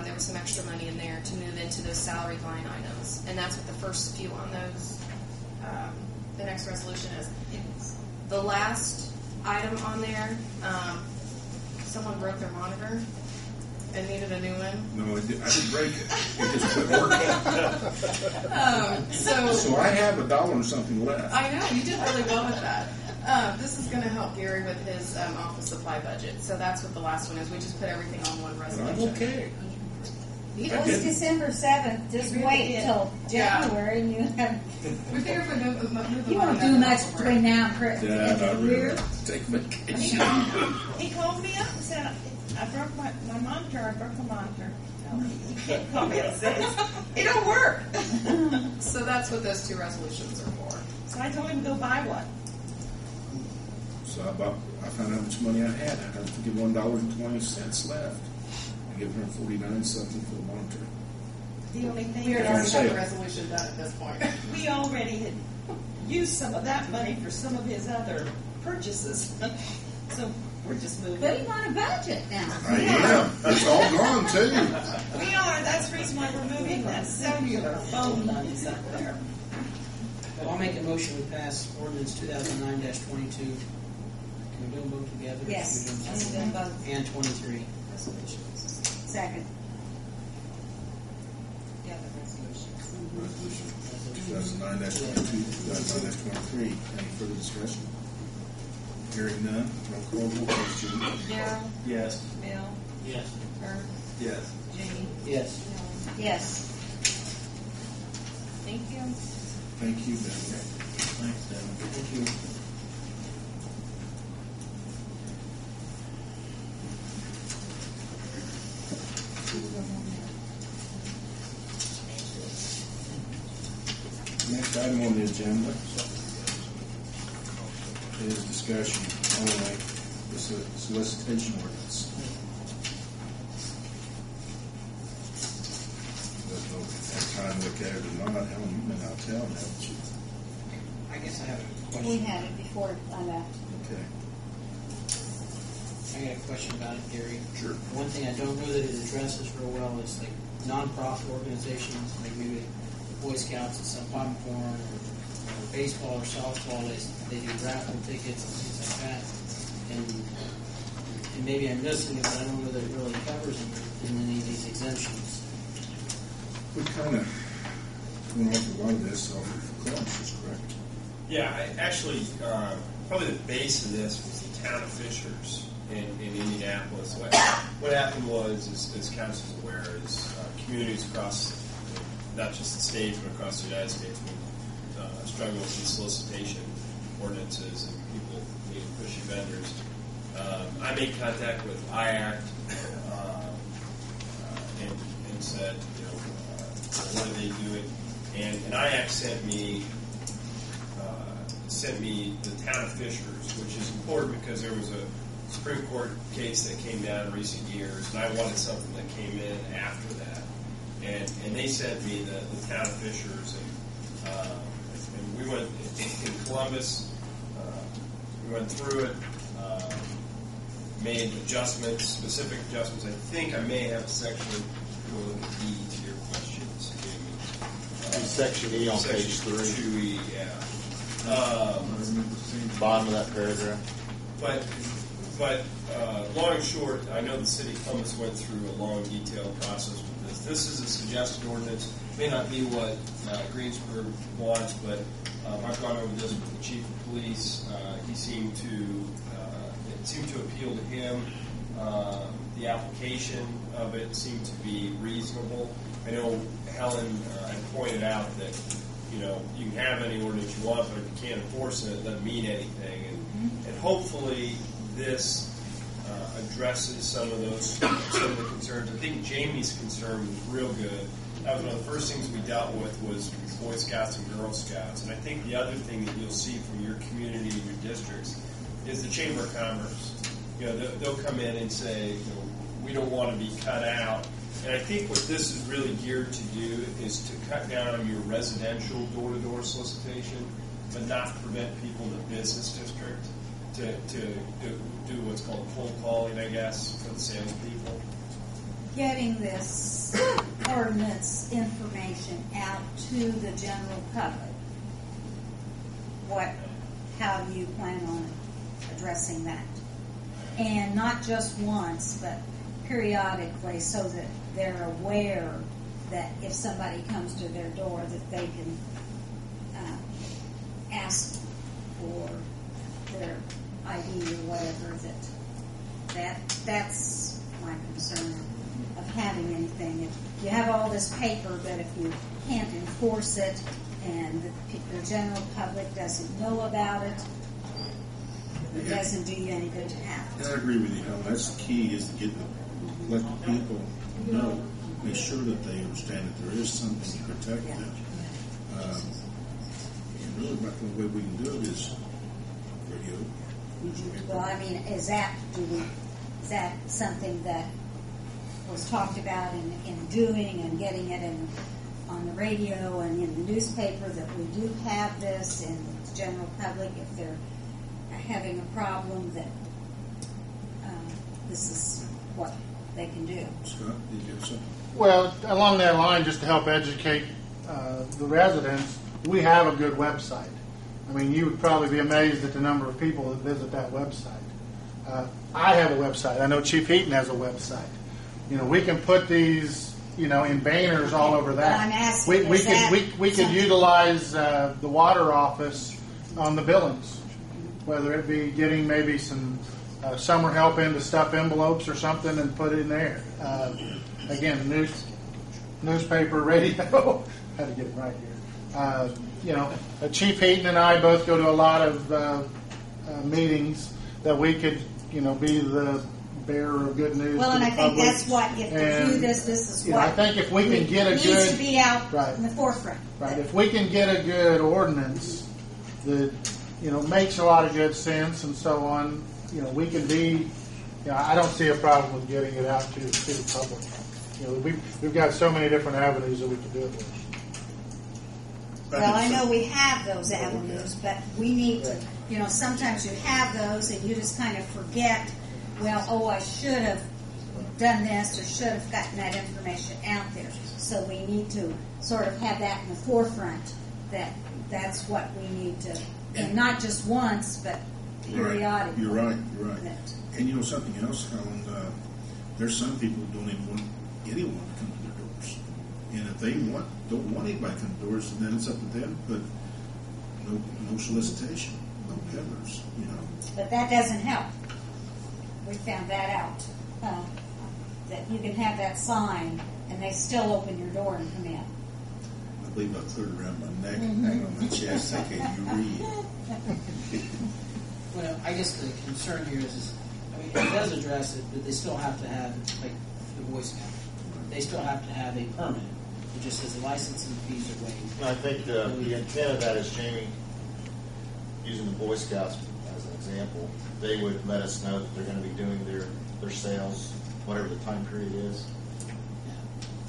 there was some extra money in there to move into those salary line items. And that's what the first few on those, the next resolution is. The last item on there, someone broke their monitor and needed a new one. No, I didn't break it. It just quit working. So I have $1 and something left. I know, you did really well with that. This is going to help Gary with his office supply budget. So that's what the last one is. We just put everything on one resolution. I'm okay. It was December 7th. Just wait till January and you have. We figure if we move You won't do much between now and the end of the year. Take vacation. He called me up and said, I broke my monitor. I broke the monitor. No, he can't call me up and say it don't work. So that's what those two resolutions are for. So I told him to go buy one. So I found out how much money I had. I had $51.20 left. I gave her $49 something for the monitor. The only thing We already Don't have say the it. resolution done at this point. we already had used some of that money for some of his other purchases. So we're just moving. But you want a budget now. I am. It's all gone too. We are. That's the reason why we're moving that cellular phone money's up there. Well, I'll make a motion to pass ordinance 2009-22. Can we do them both together? Yes, let's do them both. And 23. Second. Yeah, the resolutions. Resolution 2009-22, 2009-23. Any further discussion? Hearing none. Roll call vote, please, Judy. Daryl, Yes. Bill, Yes. Herb, Yes. Jamie, Yes. Helen. Yes. Thank you. Thank you, Ben. Thanks, Devin. Thank you. Next item on the agenda is discussion only, the solicitation ordinance. Doesn't know if you've had time to look at it or not. Helen, you've been out of town, haven't you? I guess I have a We question. had it before I left. Okay. I got a question about it, Gary. Sure. One thing I don't know that it addresses real well is like non-profit organizations, like maybe Boy Scouts and some popcorn or baseball or softball. They do raffle tickets and things like that. And maybe I'm missing it, but I don't know that it really covers them in any of these exemptions. We kind of went over a lot of this off of Columbus, correct? Yeah, probably the base of this was the town of Fishers in Indianapolis. What happened was, as council is aware, is communities across, not just the state, but across the United States, struggle with these solicitation ordinances and people being pushy vendors. I made contact with IACT and said, what are they doing? And IACT sent me the town of Fishers, which is important because there was a Supreme Court case that came down in recent years, and I wanted something that came in after that. And they sent me the town of Fishers, and we went in Columbus. We went through it, made adjustments, specific adjustments. I think I may have a section going with E to your questions. Section E on page 3. 2E, yeah. Bottom of that paragraph. But long and short, I know the city of Columbus went through a long, detailed process with this. This is a suggested ordinance. It may not be what Greensburg wants, but I've gone over this with the chief of police. It seemed to appeal to him. The application of it seemed to be reasonable. I know Helen had pointed out that you can have any ordinance you want, but if you can't enforce it, it doesn't mean anything. And hopefully this addresses some of the concerns. I think Jamie's concern was real good. That was one of the first things we dealt with was Boy Scouts and Girl Scouts. And I think the other thing that you'll see from your community and your districts is the Chamber of Commerce. They'll come in and say, we don't want to be cut out. And I think what this is really geared to do is to cut down on your residential door-to-door solicitation, but not prevent people in the business district to do what's called cold calling, I guess, for the salespeople. Getting this this ordinance information out to the general public, how do you plan on addressing that? And not just once, but periodically, so that they're aware that if somebody comes to their door, that they can ask for their ID or whatever. That's my concern of having anything. If you have all this paper, but if you can't enforce it and the general public doesn't know about it, it doesn't do you any good to have it. I agree with you, Helen. That's the key, is to let the people know, make sure that they understand that there is something to protect them. And really, the only way we can do it is radio. Well, I mean, is that something that was talked about in doing and getting it on the radio and in the newspaper, that we do have this in the general public if they're having a problem, that this is what they can do? Scott, did you have something? Well, along that line, just to help educate the residents, we have a good website. I mean, you would probably be amazed at the number of people that visit that website. I have a website. I know Chief Heaton has a website. You know, we can put these, in banners all over that. But I'm asking, we could utilize the water office on the billings, whether it be getting maybe some summer help in to stuff envelopes or something and put it in there. Again, newspaper, radio. Had to get it right here. Chief Heaton and I both go to a lot of meetings that we could, be the bearer of good news. Well, to and the I think public. that's what, if we do this is what I think if we can get a needs good, to be out right, in the forefront. right, if we can get a good ordinance that makes a lot of good sense and so on, we can be. I don't see a problem with getting it out to the public. We've got so many different avenues that we can do it with. Well, I know we have those avenues, but we need to, sometimes you have those and you just kind of forget, I should have done this or should have gotten that information out there. So we need to sort of have that in the forefront, that's what we need to, and not just once, but periodically. You're right. And something else, Helen, there's some people who don't even want anyone to come to their doors. And if they don't want anybody to come to doors, then it's up to them. But no solicitation, no peddlers, But that doesn't help. We found that out. That you can have that sign and they still open your door and come in. I believe I cleared around my neck and hang on my chest. I can't read. Well, I guess the concern here is it does address it, but they still have to have, like the Boy Scouts, they still have to have a permit. It just says the licensing fees are waived. I think the intent of that is, Jamie, using the Boy Scouts as an example, they would let us know that they're going to be doing their sales, whatever the time period is.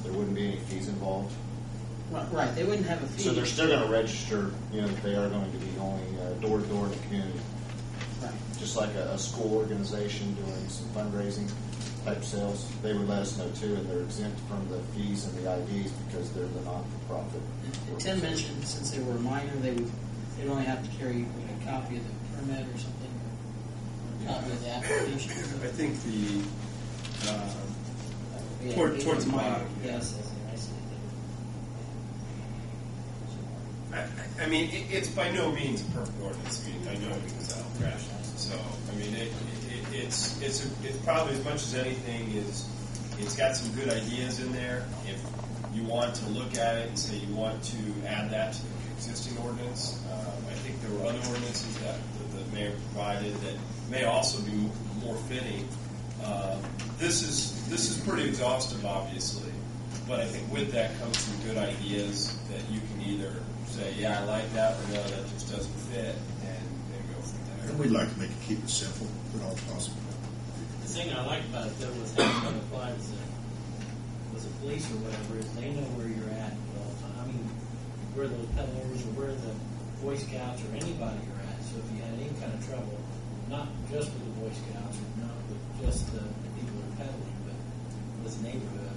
There wouldn't be any fees involved. Right, they wouldn't have a fee. So they're still going to register, that they are going to be going door to door in the community. Right. Just like a school organization doing some fundraising type sales, they would let us know too, and they're exempt from the fees and the IDs because they're the non-for-profit. Tim mentioned since they were a minor, they'd only have to carry a copy of the permit or something, or a copy of the application. I think towards the bottom. Yes, I see. I mean, it's by no means a perfect ordinance. I know it because I'll crash it. So, it's probably as much as anything it's got some good ideas in there. If you want to look at it and say you want to add that to the existing ordinance, I think there were other ordinances that the mayor provided that may also be more fitting. This is pretty exhaustive, obviously, but I think with that comes some good ideas that you can either say, yeah, I like that, or no, that just doesn't fit, and go from there. And we'd like to keep it simple, but all possible. The thing I like about it, though, with having it applied with the police or whatever, is they know where you're at all the time. I mean, where those peddlers or where the Boy Scouts or anybody are at. So if you had any kind of trouble, not just with the Boy Scouts or not with just the people who are peddling, but with the neighborhood,